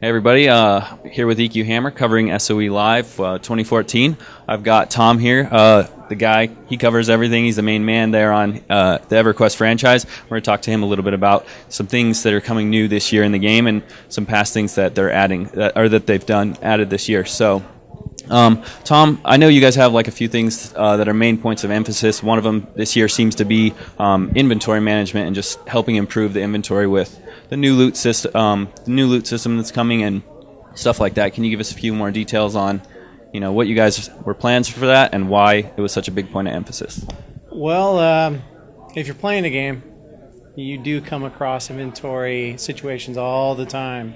Hey everybody, here with EQ Hammer covering SOE Live 2014. I've got Tom here, the guy, he covers everything. He's the main man there on the EverQuest franchise. We're going to talk to him a little bit about some things that are coming new this year in the game and some past things that they're adding, that they've added this year. So, Tom, I know you guys have like a few things that are main points of emphasis. One of them this year seems to be inventory management and just helping improve the inventory with the new loot system that's coming and stuff like that. Can you give us a few more details on, what you guys were plans for that and why it was such a big point of emphasis? Well, if you're playing the game, you do come across inventory situations all the time.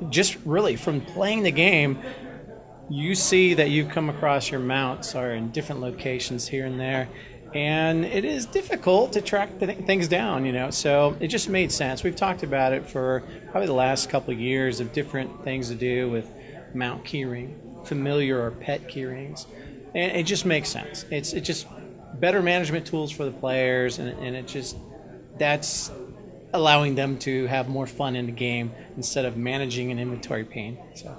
Just really from playing the game, you see that you've come across your mounts are in different locations here and there. And it is difficult to track things down, so it just made sense. We've talked about it for probably the last couple of years of different things to do with mount keyring, familiar or pet keyrings, and it just makes sense. It's just better management tools for the players, and that's allowing them to have more fun in the game instead of managing an inventory pain. So.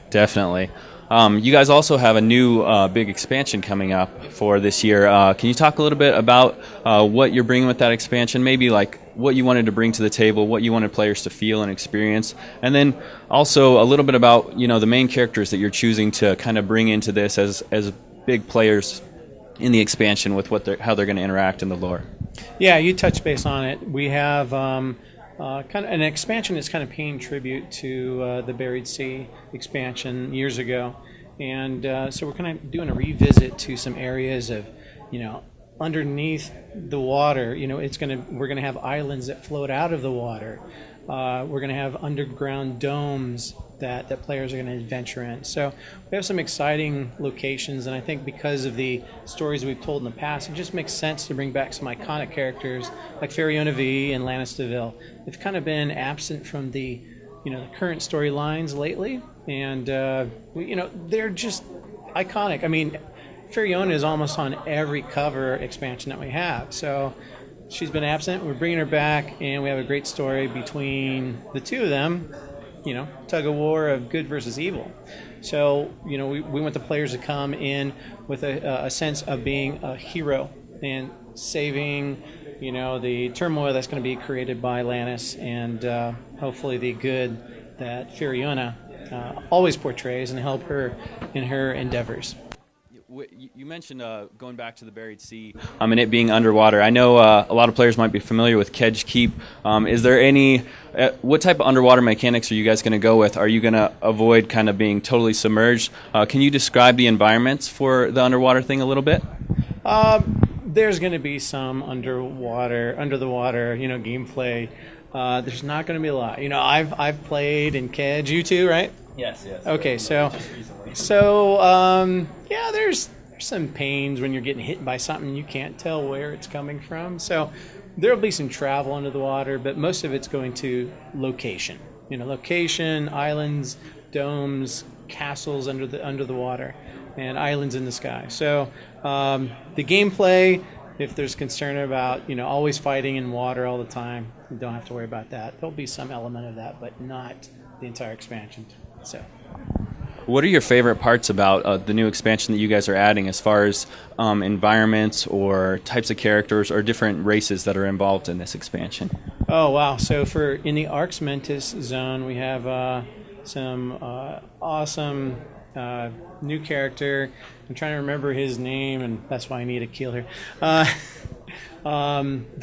Definitely. You guys also have a new big expansion coming up for this year. Can you talk a little bit about what you're bringing with that expansion? Maybe like what you wanted to bring to the table, what you wanted players to feel and experience, and then also a little bit about the main characters that you're choosing to kind of bring into this as big players in the expansion with how they're going to interact in the lore. Yeah, you touched base on it. We have kind of an expansion that's kind of paying tribute to the Buried Sea expansion years ago, and so we're kind of doing a revisit to some areas of, underneath the water. We're gonna have islands that float out of the water. We're gonna have underground domes that players are going to adventure in. So we have some exciting locations, and I think because of the stories we've told in the past, it just makes sense to bring back some iconic characters like Feriona V and Lannisterville. They've kind of been absent from the the current storylines lately, and they're just iconic. I mean, Feriona is almost on every cover expansion that we have, so she's been absent. We're bringing her back, and we have a great story between the two of them. Tug of war of good versus evil. So, we want the players to come in with a sense of being a hero and saving, the turmoil that's going to be created by Lannis, and hopefully the good that Feriona always portrays and help her in her endeavors. You mentioned going back to the Buried Sea and it being underwater. I know a lot of players might be familiar with Kedge Keep. Is there what type of underwater mechanics are you guys going to go with? Are you going to avoid kind of being totally submerged? Can you describe the environments for the underwater thing a little bit? There's going to be some under the water, gameplay. There's not going to be a lot. I've played in Kedge. You too, right? Yes. Okay, so there's some pains when you're getting hit by something you can't tell where it's coming from. So there'll be some travel under the water, but most of it's going to location. Location, islands, domes, castles under the water, and islands in the sky. So the gameplay, if there's concern about always fighting in water all the time, you don't have to worry about that. There'll be some element of that, but not the entire expansion. So. What are your favorite parts about the new expansion that you guys are adding as far as environments or types of characters or different races that are involved in this expansion? Oh, wow. So in the Arx Mentis zone, we have some awesome new character. I'm trying to remember his name, and that's why I need a keel here. The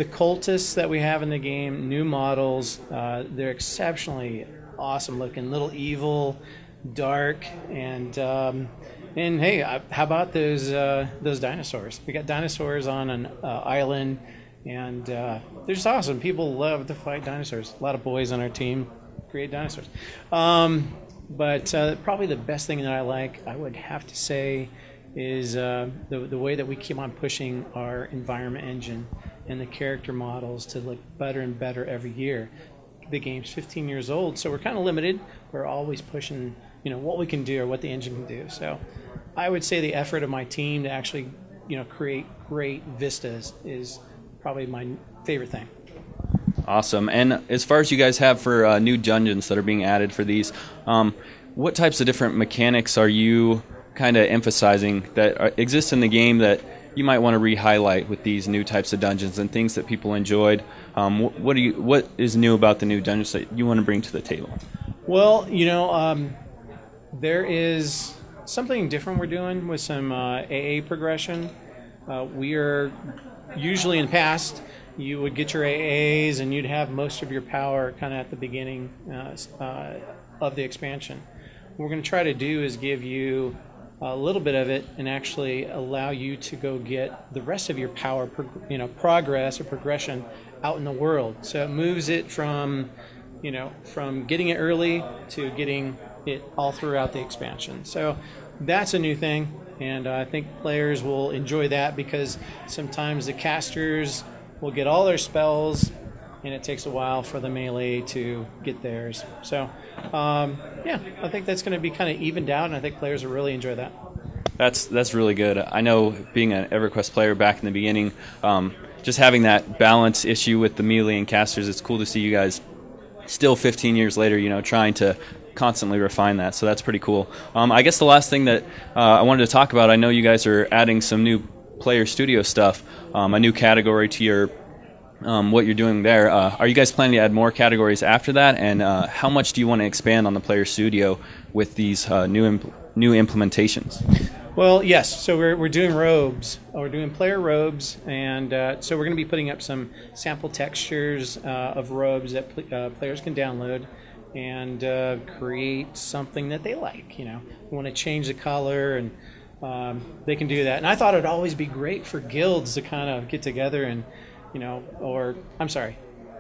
cultists that we have in the game, new models, they're exceptionally awesome looking, little evil, dark, and hey, how about those dinosaurs? We got dinosaurs on an island, and they're just awesome. People love to fight dinosaurs. A lot of boys on our team create dinosaurs. But probably the best thing that I would have to say, is the way that we keep on pushing our environment engine and the character models to look better and better every year. The game's 15 years old, so we're kind of limited. We're always pushing, what we can do or what the engine can do. So I would say the effort of my team to actually, create great vistas is probably my favorite thing. Awesome. And as far as you guys have for new dungeons that are being added for these, what types of different mechanics are you kind of emphasizing that exist in the game that you might want to re-highlight with these new types of dungeons and things that people enjoyed? What is new about the new dungeons that you want to bring to the table? Well, there is something different we're doing with some AA progression. We are usually in the past, you would get your AAs and you'd have most of your power kind of at the beginning of the expansion. What we're going to try to do is give you a little bit of it and actually allow you to go get the rest of your power, progress or progression out in the world. So it moves it from getting it early to getting it all throughout the expansion. So that's a new thing, and I think players will enjoy that because sometimes the casters will get all their spells and it takes a while for the melee to get theirs. So I think that's going to be kind of evened out, and I think players will really enjoy that. That's really good. I know, being an EverQuest player back in the beginning, just having that balance issue with the melee and casters, it's cool to see you guys still 15 years later, trying to constantly refine that. So that's pretty cool. I guess the last thing that I wanted to talk about, I know you guys are adding some new player studio stuff, a new category to your what you're doing there. Are you guys planning to add more categories after that? And how much do you want to expand on the player studio with these new implementations? Well, yes. So we're doing robes. We're doing player robes, and so we're going to be putting up some sample textures of robes that players can download and create something that they like. We want to change the color, and they can do that. And I thought it'd always be great for guilds to kind of get together and,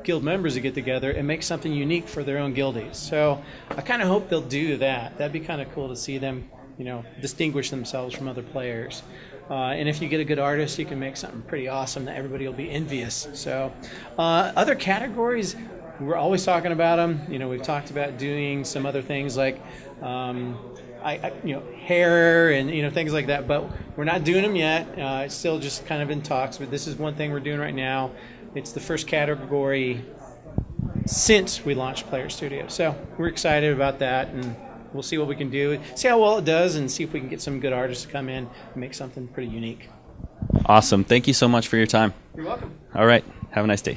guild members to get together and make something unique for their own guildies. So I kind of hope they'll do that. That'd be kind of cool to see them, distinguish themselves from other players. And if you get a good artist, you can make something pretty awesome that everybody will be envious. So other categories, we're always talking about them. We've talked about doing some other things like hair and things like that, but we're not doing them yet. It's still just kind of in talks, but this is one thing we're doing right now. It's the first category since we launched Player Studio, so we're excited about that, and we'll see what we can do, see how well it does, and see if we can get some good artists to come in and make something pretty unique. Awesome. Thank you so much for your time. You're welcome. All right. Have a nice day.